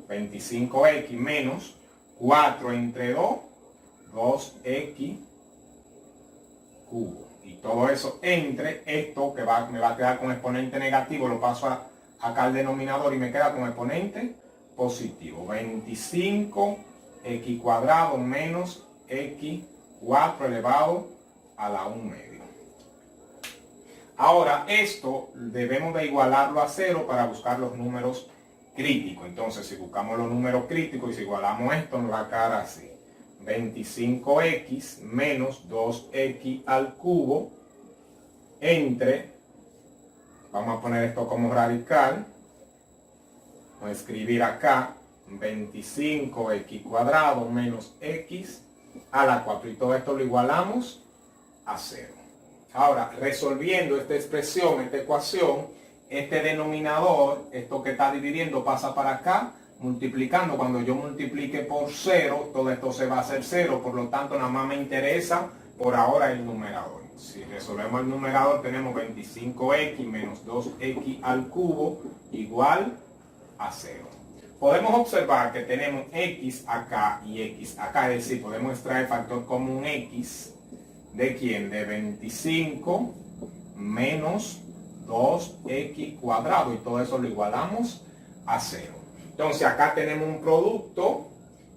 A: 25x menos 4 entre 2, 2x cubo. Y todo eso entre esto que me va a quedar con exponente negativo, lo paso acá al denominador y me queda con exponente positivo. 25x cuadrado menos x 4 elevado a la 1/2. Ahora esto debemos de igualarlo a 0 para buscar los números críticos. Entonces si buscamos los números críticos y si igualamos esto nos va a quedar así. 25x menos 2x al cubo entre, vamos a poner esto como radical, voy a escribir acá 25x cuadrado menos x a la 4, y todo esto lo igualamos a 0. Ahora, resolviendo esta expresión, esta ecuación, este denominador, esto que está dividiendo pasa para acá, multiplicando. Cuando yo multiplique por 0, todo esto se va a hacer 0, por lo tanto nada más me interesa por ahora el numerador. Si resolvemos el numerador tenemos 25x menos 2x al cubo igual a 0. Podemos observar que tenemos x acá y x acá, es decir, podemos extraer factor común x de quién, de 25 menos 2x cuadrado, y todo eso lo igualamos a 0. Entonces acá tenemos un producto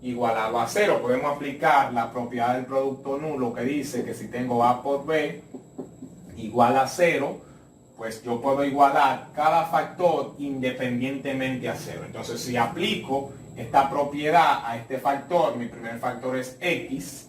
A: igualado a 0. Podemos aplicar la propiedad del producto nulo que dice que si tengo a por b igual a 0, pues yo puedo igualar cada factor independientemente a 0. Entonces si aplico esta propiedad a este factor, mi primer factor es x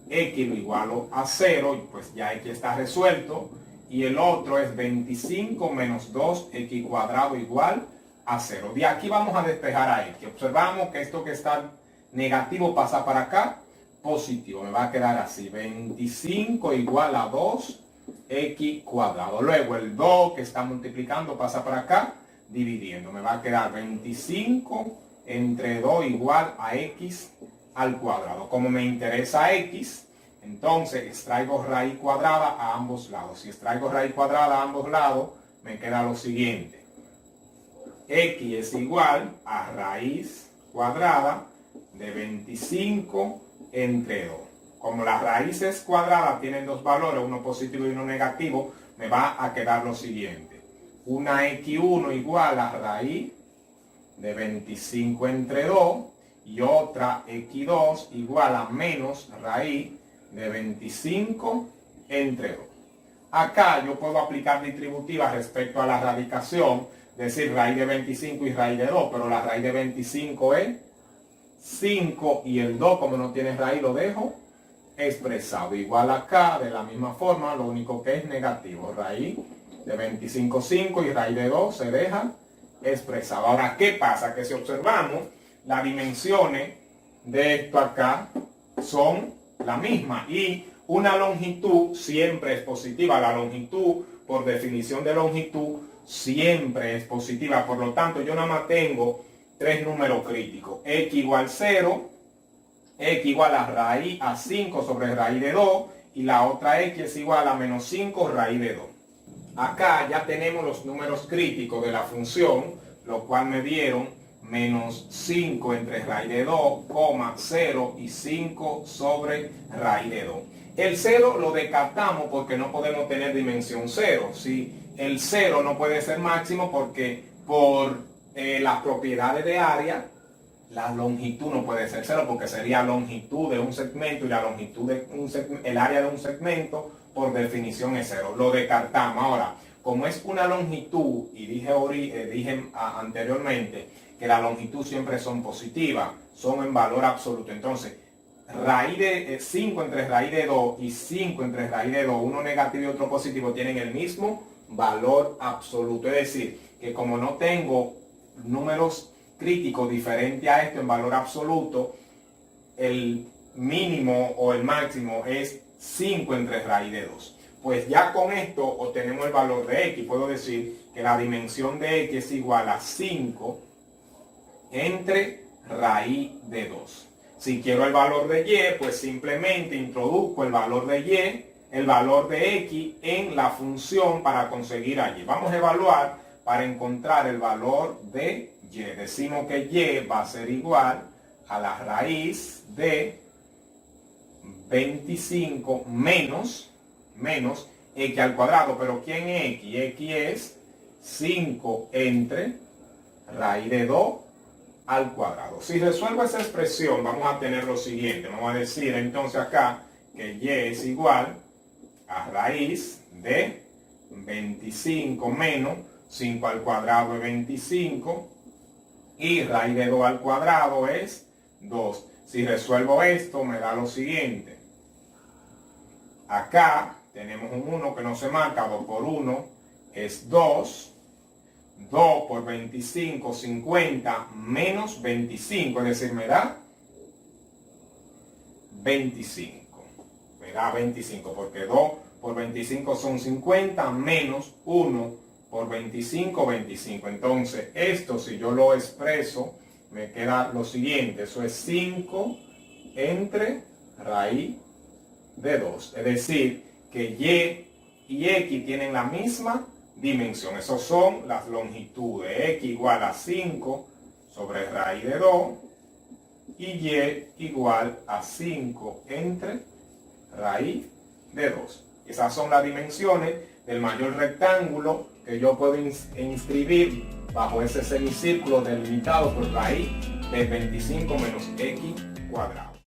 A: lo igualo a 0, y pues ya x está resuelto, y el otro es 25 menos 2x cuadrado igual a 0. De aquí vamos a despejar a x. Observamos que esto que está negativo pasa para acá, positivo. Me va a quedar así, 25 igual a 2x cuadrado. Luego el 2 que está multiplicando pasa para acá, dividiendo. Me va a quedar 25 entre 2 igual a x al cuadrado. Como me interesa x, entonces extraigo raíz cuadrada a ambos lados. Si extraigo raíz cuadrada a ambos lados, me queda lo siguiente. X es igual a raíz cuadrada de 25 entre 2. Como las raíces cuadradas tienen dos valores, uno positivo y uno negativo, me va a quedar lo siguiente. Una x1 igual a raíz de 25 entre 2 y otra x2 igual a menos raíz de 25 entre 2. Acá yo puedo aplicar distributiva respecto a la radicación, decir raíz de 25 y raíz de 2, pero la raíz de 25 es 5 y el 2, como no tiene raíz, lo dejo expresado. Igual acá, de la misma forma, lo único que es negativo. Raíz de 25, 5 y raíz de 2 se deja expresado. Ahora, ¿qué pasa? Que si observamos, las dimensiones de esto acá son la misma y una longitud siempre es positiva. La longitud, por definición de longitud, siempre es positiva. Por lo tanto, yo nada más tengo tres números críticos. X igual 0, X igual a raíz a 5 sobre raíz de 2 y la otra X es igual a menos 5 raíz de 2. Acá ya tenemos los números críticos de la función, lo cual me dieron menos 5 entre raíz de 2, 0 y 5 sobre raíz de 2. El 0 lo descartamos porque no podemos tener dimensión 0. ¿Sí? El 0 no puede ser máximo porque por las propiedades de área, la longitud no puede ser 0 porque sería longitud de un segmento y la longitud de el área de un segmento por definición es 0. Lo descartamos. Ahora, como es una longitud, y dije anteriormente que la longitud siempre son positivas, son en valor absoluto. Entonces, raíz de 5 entre raíz de 2 y 5 entre raíz de 2, uno negativo y otro positivo, tienen el mismo valor absoluto. Es decir, que como no tengo números críticos diferentes a esto en valor absoluto, el mínimo o el máximo es 5 entre raíz de 2. Pues ya con esto obtenemos el valor de X. Puedo decir que la dimensión de X es igual a 5 entre raíz de 2. Si quiero el valor de Y, pues simplemente introduzco el valor de Y, el valor de X en la función para conseguir a Y. Vamos a evaluar para encontrar el valor de Y. Decimos que Y va a ser igual a la raíz de 25 menos X al cuadrado. Pero ¿quién es X? X es 5 entre raíz de 2 al cuadrado. Si resuelvo esa expresión, vamos a tener lo siguiente. Vamos a decir entonces acá que Y es igual a raíz de 25 menos 5 al cuadrado es 25 y raíz de 2 al cuadrado es 2. Si resuelvo esto, me da lo siguiente. Acá tenemos un 1 que no se marca, 2 por 1 es 2. 2 por 25, 50 menos 25, es decir, me da 25. Me da 25 porque 2 por 25 son 50 menos 1 por 25, 25. Entonces, esto si yo lo expreso, me queda lo siguiente. Eso es 5 entre raíz de 2. Es decir, que Y y X tienen la misma dimensión. Esas son las longitudes. X igual a 5 sobre raíz de 2 y Y igual a 5 entre raíz de 2. Esas son las dimensiones del mayor rectángulo que yo puedo inscribir bajo ese semicírculo delimitado por raíz de 25 menos X cuadrado.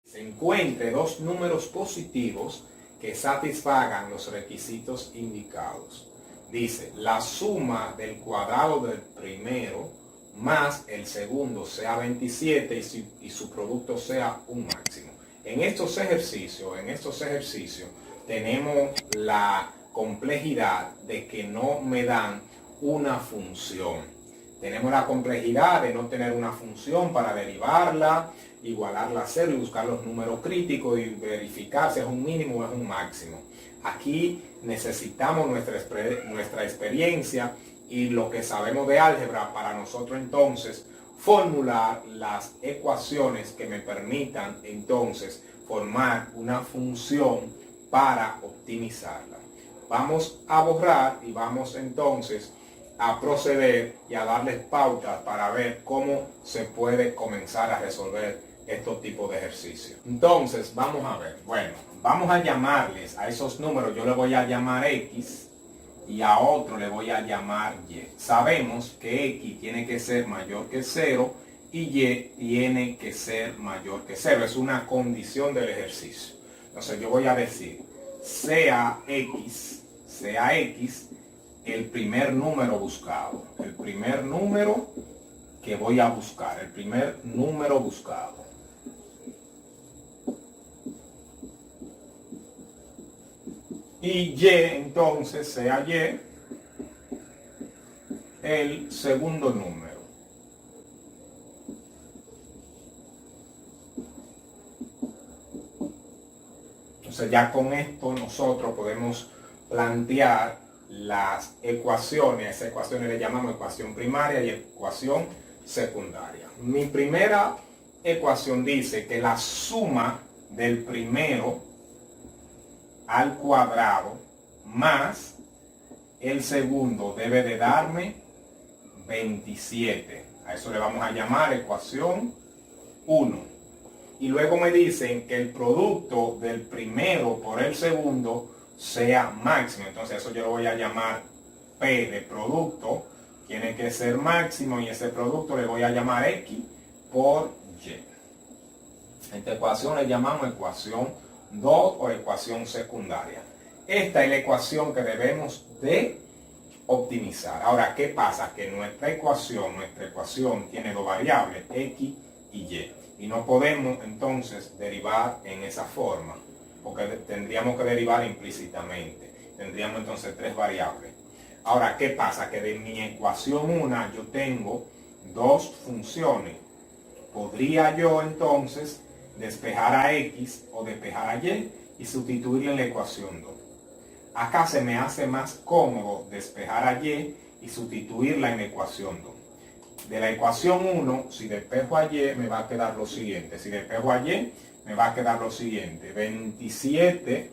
A: Se encuentre dos números positivos que satisfagan los requisitos indicados. Dice, la suma del cuadrado del primero más el segundo sea 27 y su producto sea un máximo. En estos ejercicios tenemos la complejidad de que no me dan una función. Tenemos la complejidad de no tener una función para derivarla, igualarla a 0 y buscar los números críticos y verificar si es un mínimo o es un máximo. Aquí necesitamos nuestra experiencia y lo que sabemos de álgebra para nosotros entonces formular las ecuaciones que me permitan entonces formar una función para optimizarla. Vamos a borrar y vamos entonces a proceder y a darles pautas para ver cómo se puede comenzar a resolver estos tipos de ejercicios. Entonces, vamos a ver. Bueno, vamos a llamarles a esos números. Yo le voy a llamar X y a otro le voy a llamar Y. Sabemos que X tiene que ser mayor que 0 y Y tiene que ser mayor que 0. Es una condición del ejercicio. Entonces, yo voy a decir, sea X el primer número buscado. El primer número que voy a buscar. El primer número buscado. Y Y entonces sea Y el segundo número. Entonces ya con esto nosotros podemos plantear las ecuaciones. A esas ecuaciones le llamamos ecuación primaria y ecuación secundaria. Mi primera ecuación dice que la suma del primero al cuadrado más el segundo debe de darme 27. A eso le vamos a llamar ecuación 1. Y luego me dicen que el producto del primero por el segundo sea máximo. Entonces eso yo lo voy a llamar P de producto. Tiene que ser máximo y ese producto le voy a llamar X por Y. Esta ecuación le llamamos ecuación 2 o ecuación secundaria. Esta es la ecuación que debemos de optimizar. Ahora, ¿qué pasa? Que nuestra ecuación tiene dos variables, X y Y. Y no podemos entonces derivar en esa forma, porque tendríamos que derivar implícitamente. Tendríamos entonces tres variables. Ahora, ¿qué pasa? Que de mi ecuación 1 yo tengo dos funciones. Podría yo entonces despejar a X o despejar a Y y sustituirla en la ecuación 2. Acá se me hace más cómodo despejar a Y y sustituirla en la ecuación 2. De la ecuación 1, si despejo a Y, me va a quedar lo siguiente. Si despejo a Y, me va a quedar lo siguiente. 27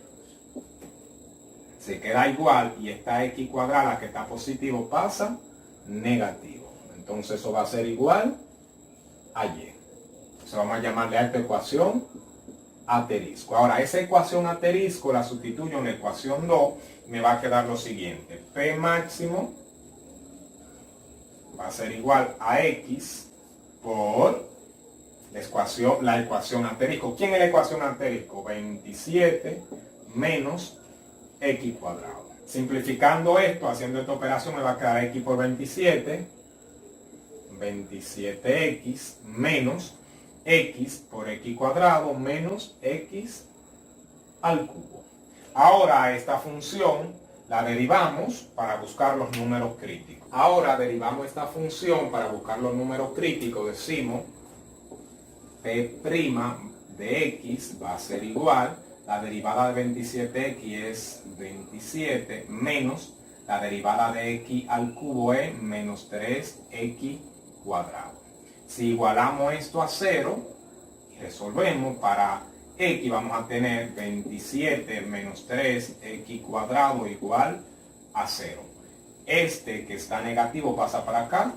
A: se queda igual y esta X cuadrada que está positivo pasa negativo. Entonces eso va a ser igual a Y. Entonces vamos a llamarle a esta ecuación asterisco. Ahora, esa ecuación asterisco la sustituyo en la ecuación 2 y me va a quedar lo siguiente. P máximo va a ser igual a X por la ecuación asterisco. ¿Quién es la ecuación asterisco? 27 menos X cuadrado. Simplificando esto, haciendo esta operación, me va a quedar X por 27. 27X menos X por X cuadrado menos X al cubo. Ahora esta función la derivamos para buscar los números críticos. Ahora derivamos esta función para buscar los números críticos. Decimos P' de X va a ser igual, la derivada de 27X es 27 menos la derivada de X al cubo es menos 3X cuadrado. Si igualamos esto a 0 y resolvemos, para X vamos a tener 27 menos 3X cuadrado igual a 0. Este que está negativo pasa para acá,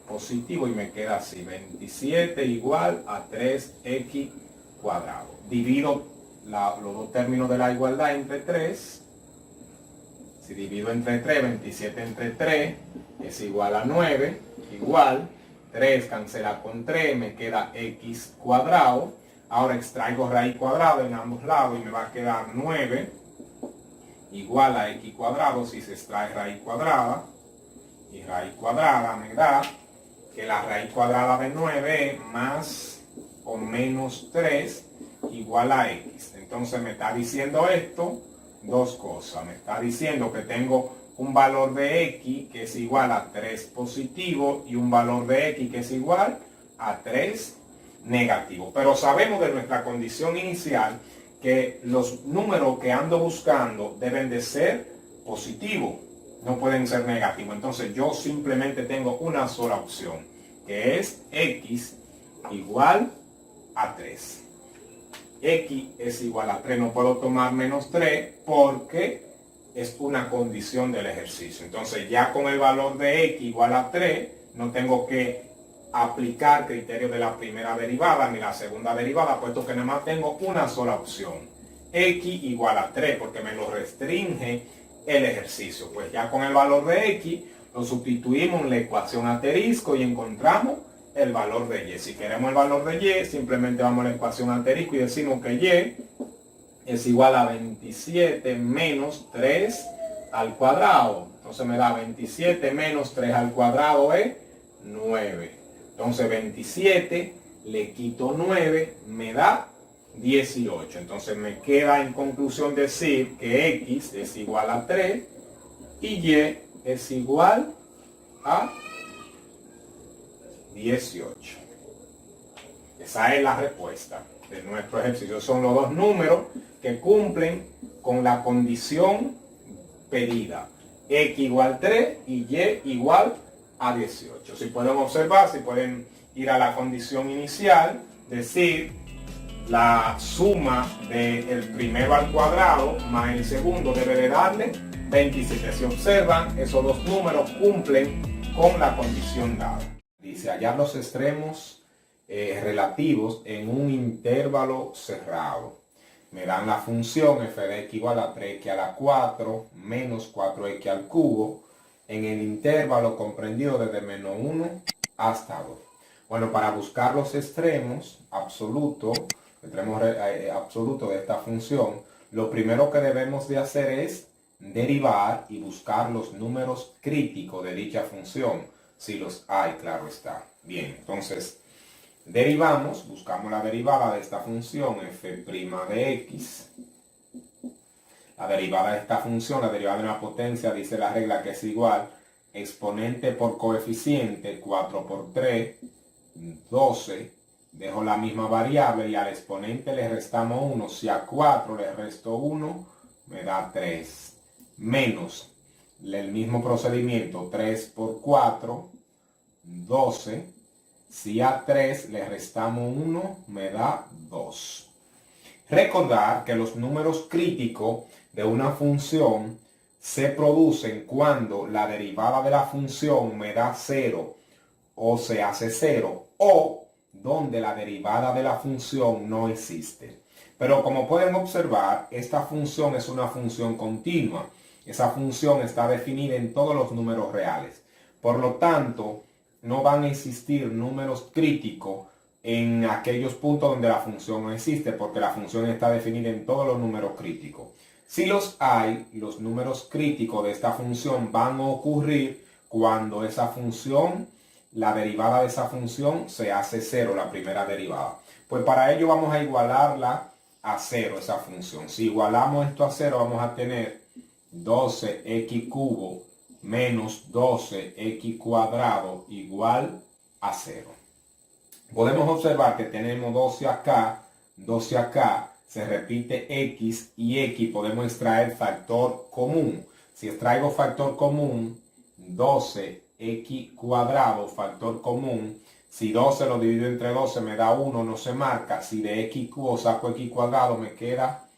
A: positivo, y me queda así, 27 igual a 3X cuadrado. Divido los dos términos de la igualdad entre 3. Si divido entre 3, 27 entre 3 es igual a 9, igual 3 cancela con 3, me queda X cuadrado. Ahora extraigo raíz cuadrada en ambos lados y me va a quedar 9 igual a X cuadrado si se extrae raíz cuadrada. Y raíz cuadrada me da que la raíz cuadrada de 9 es más o menos 3 igual a X. Entonces me está diciendo esto, dos cosas. Me está diciendo que tengo un valor de X que es igual a 3 positivo y un valor de X que es igual a 3 negativo. Pero sabemos de nuestra condición inicial que los números que ando buscando deben de ser positivos, no pueden ser negativos. Entonces yo simplemente tengo una sola opción, que es X igual a 3. X es igual a 3, no puedo tomar menos 3 porque es una condición del ejercicio. Entonces ya con el valor de X igual a 3, no tengo que aplicar criterios de la primera derivada ni la segunda derivada, puesto que nada más tengo una sola opción. X igual a 3, porque me lo restringe el ejercicio. Pues ya con el valor de X lo sustituimos en la ecuación asterisco y encontramos el valor de Y. Si queremos el valor de Y, simplemente vamos a la ecuación asterisco y decimos que Y es igual a 27 menos 3 al cuadrado. Entonces me da 27 menos 3 al cuadrado es 9. Entonces 27 le quito 9, me da 18. Entonces me queda en conclusión decir que X es igual a 3 y Y es igual a 18. Esa es la respuesta de nuestro ejercicio. Son los dos números que cumplen con la condición pedida. X igual 3 y Y igual a 18. Si pueden observar, si pueden ir a la condición inicial, decir la suma del primero al cuadrado más el segundo debe de darle 27. Si observan, esos dos números cumplen con la condición dada. Dice hallar los extremos relativos en un intervalo cerrado. Me dan la función f de x igual a 3x a la 4 menos 4x al cubo en el intervalo comprendido desde menos 1 hasta 2. Bueno, para buscar los extremos absolutos de esta función, lo primero que debemos de hacer es derivar y buscar los números críticos de dicha función, si los hay, claro está. Bien, entonces derivamos, buscamos la derivada de esta función f' de x. La derivada de esta función, la derivada de una potencia, dice la regla que es igual exponente por coeficiente, 4 por 3, 12. Dejo la misma variable y al exponente le restamos 1. Si a 4 le resto 1, me da 3. Menos el mismo procedimiento, 3 por 4, 12. Si a 3 le restamos 1, me da 2. Recordar que los números críticos de una función se producen cuando la derivada de la función me da 0 o se hace 0 o donde la derivada de la función no existe. Pero como pueden observar, esta función es una función continua. Esa función está definida en todos los números reales. Por lo tanto, no van a existir números críticos en aquellos puntos donde la función no existe, porque la función está definida en todos los números críticos. Si los hay, los números críticos de esta función van a ocurrir cuando esa función, la derivada de esa función se hace 0, la primera derivada. Pues para ello vamos a igualarla a 0, esa función. Si igualamos esto a 0, vamos a tener 12x cubo menos 12x cuadrado igual a 0. Podemos observar que tenemos 12 acá, se repite x y x, podemos extraer factor común. Si extraigo factor común, 12x cuadrado, factor común, si 12 lo divido entre 12 me da 1, no se marca. Si de x cubo saco x cuadrado me queda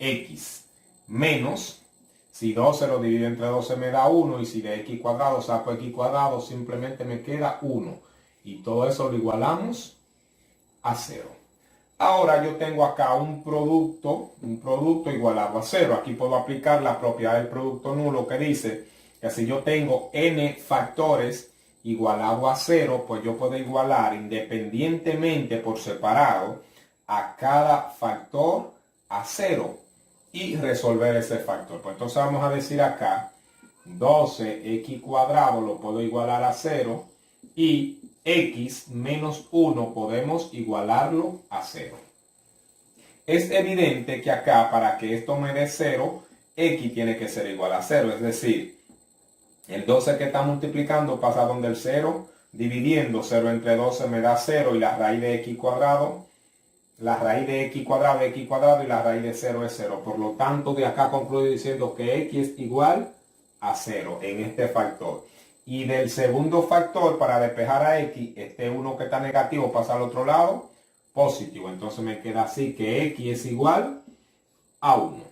A: x menos. Si 12 lo divido entre 12 me da 1 y si de x cuadrado saco x cuadrado simplemente me queda 1. Y todo eso lo igualamos a 0. Ahora yo tengo acá un producto igualado a 0. Aquí puedo aplicar la propiedad del producto nulo que dice que si yo tengo n factores igualado a 0, pues yo puedo igualar independientemente por separado a cada factor a 0. Y resolver ese factor. Pues entonces vamos a decir acá 12x cuadrado lo puedo igualar a 0 y x menos 1 podemos igualarlo a 0. Es evidente que acá para que esto me dé 0, x tiene que ser igual a 0. Es decir, el 12 que está multiplicando pasa donde el 0, dividiendo 0 entre 12 me da 0 y la raíz de x cuadrado. La raíz de x cuadrado y la raíz de 0 es 0. Por lo tanto, de acá concluyo diciendo que x es igual a 0 en este factor. Y del segundo factor, para despejar a x, este 1 que está negativo pasa al otro lado, positivo. Entonces me queda así que x es igual a 1.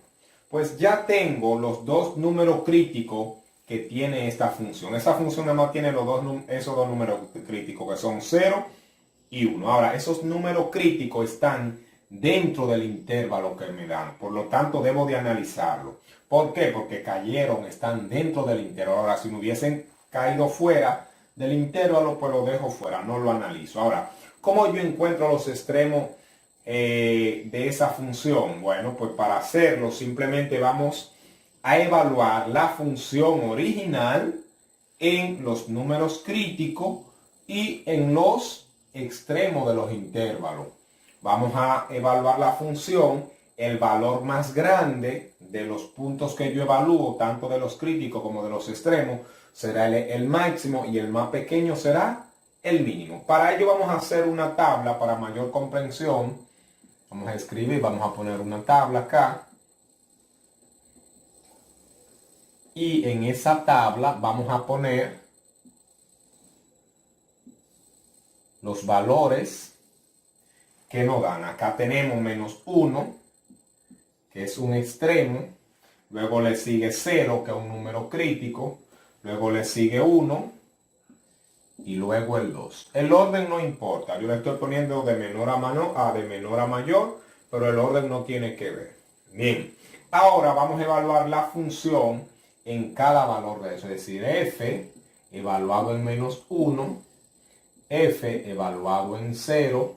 A: Pues ya tengo los dos números críticos que tiene esta función. Esa función nada más tiene esos dos números críticos que son 0 y 1. Ahora, esos números críticos están dentro del intervalo que me dan. Por lo tanto, debo de analizarlo. ¿Por qué? Porque están dentro del intervalo. Ahora, si me hubiesen caído fuera del intervalo, pues lo dejo fuera, no lo analizo. Ahora, ¿cómo yo encuentro los extremos de esa función? Bueno, pues para hacerlo simplemente vamos a evaluar la función original en los números críticos y en los extremos de los intervalos. Vamos a evaluar la función. El valor más grande de los puntos que yo evalúo, tanto de los críticos como de los extremos, será el máximo y el más pequeño será el mínimo. Para ello vamos a hacer una tabla para mayor comprensión. Vamos a escribir, vamos a poner una tabla acá. Y en esa tabla vamos a poner los valores que nos dan. Acá tenemos -1, que es un extremo. Luego le sigue 0, que es un número crítico. Luego le sigue 1. Y luego el 2. El orden no importa. Yo le estoy poniendo de menor a mayor, pero el orden no tiene que ver. Bien. Ahora vamos a evaluar la función en cada valor de eso. Es decir, f evaluado en -1, f evaluado en 0,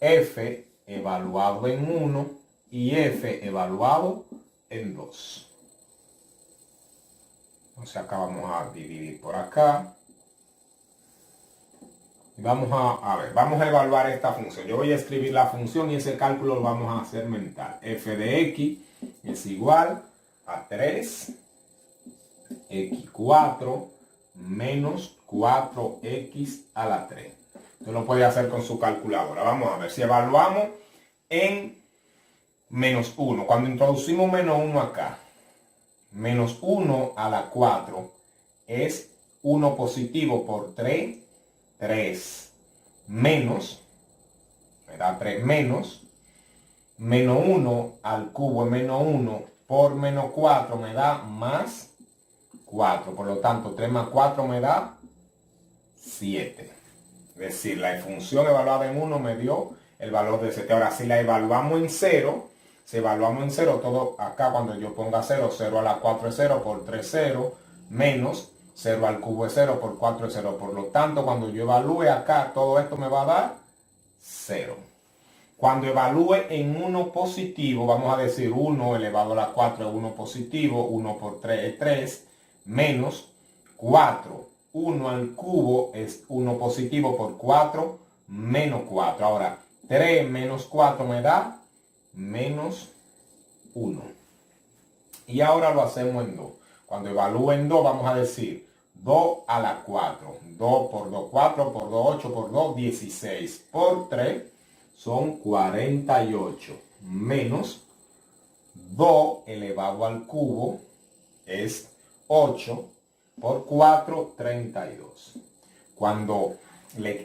A: f evaluado en 1 y f evaluado en 2. Entonces acá vamos a dividir por acá. Y vamos a evaluar esta función. Yo voy a escribir la función y ese cálculo lo vamos a hacer mental. F de x es igual a 3 x4 menos 4x a la 3. Usted lo puede hacer con su calculadora. Vamos a ver si evaluamos en -1. Cuando introducimos -1 acá, -1 a la 4 es 1 positivo por 3, 3 menos, me da 3 menos, -1 al cubo es -1 por -4 me da más 4. Por lo tanto, 3 más 4 me da 7. Es decir, la función evaluada en 1 me dio el valor de 7. Ahora, si la evaluamos en 0, si evaluamos en 0, todo acá cuando yo ponga 0, 0 a la 4 es 0, por 3 0, menos 0 al cubo es 0, por 4 es 0. Por lo tanto, cuando yo evalúe acá, todo esto me va a dar 0. Cuando evalúe en 1 positivo, vamos a decir 1 elevado a la 4 es 1 positivo, 1 por 3 es 3, menos 4. 1 al cubo es 1 positivo por 4, menos 4. Ahora, 3 menos 4 me da menos 1. Y ahora lo hacemos en 2. Cuando evalúe en 2, vamos a decir 2 a la 4. 2 por 2, 4 por 2, 8 por 2, 16. Por 3 son 48. Menos 2 elevado al cubo es 8 por 4, 32. Cuando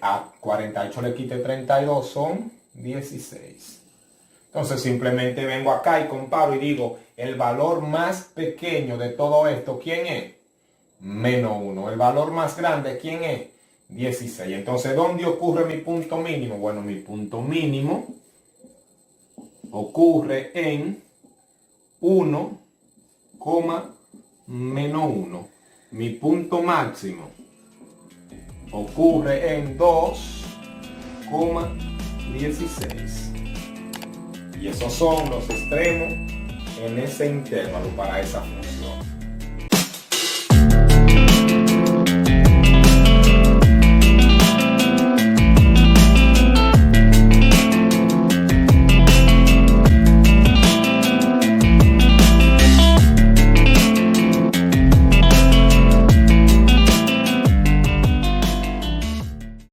A: a 48 le quite 32 son 16. Entonces simplemente vengo acá y comparo y digo, el valor más pequeño de todo esto, ¿quién es? -1. El valor más grande, ¿quién es? 16. Entonces, ¿dónde ocurre mi punto mínimo? Bueno, mi punto mínimo ocurre en 1, -1. Mi punto máximo ocurre en 2,16. Y esos son los extremos en ese intervalo para esa función.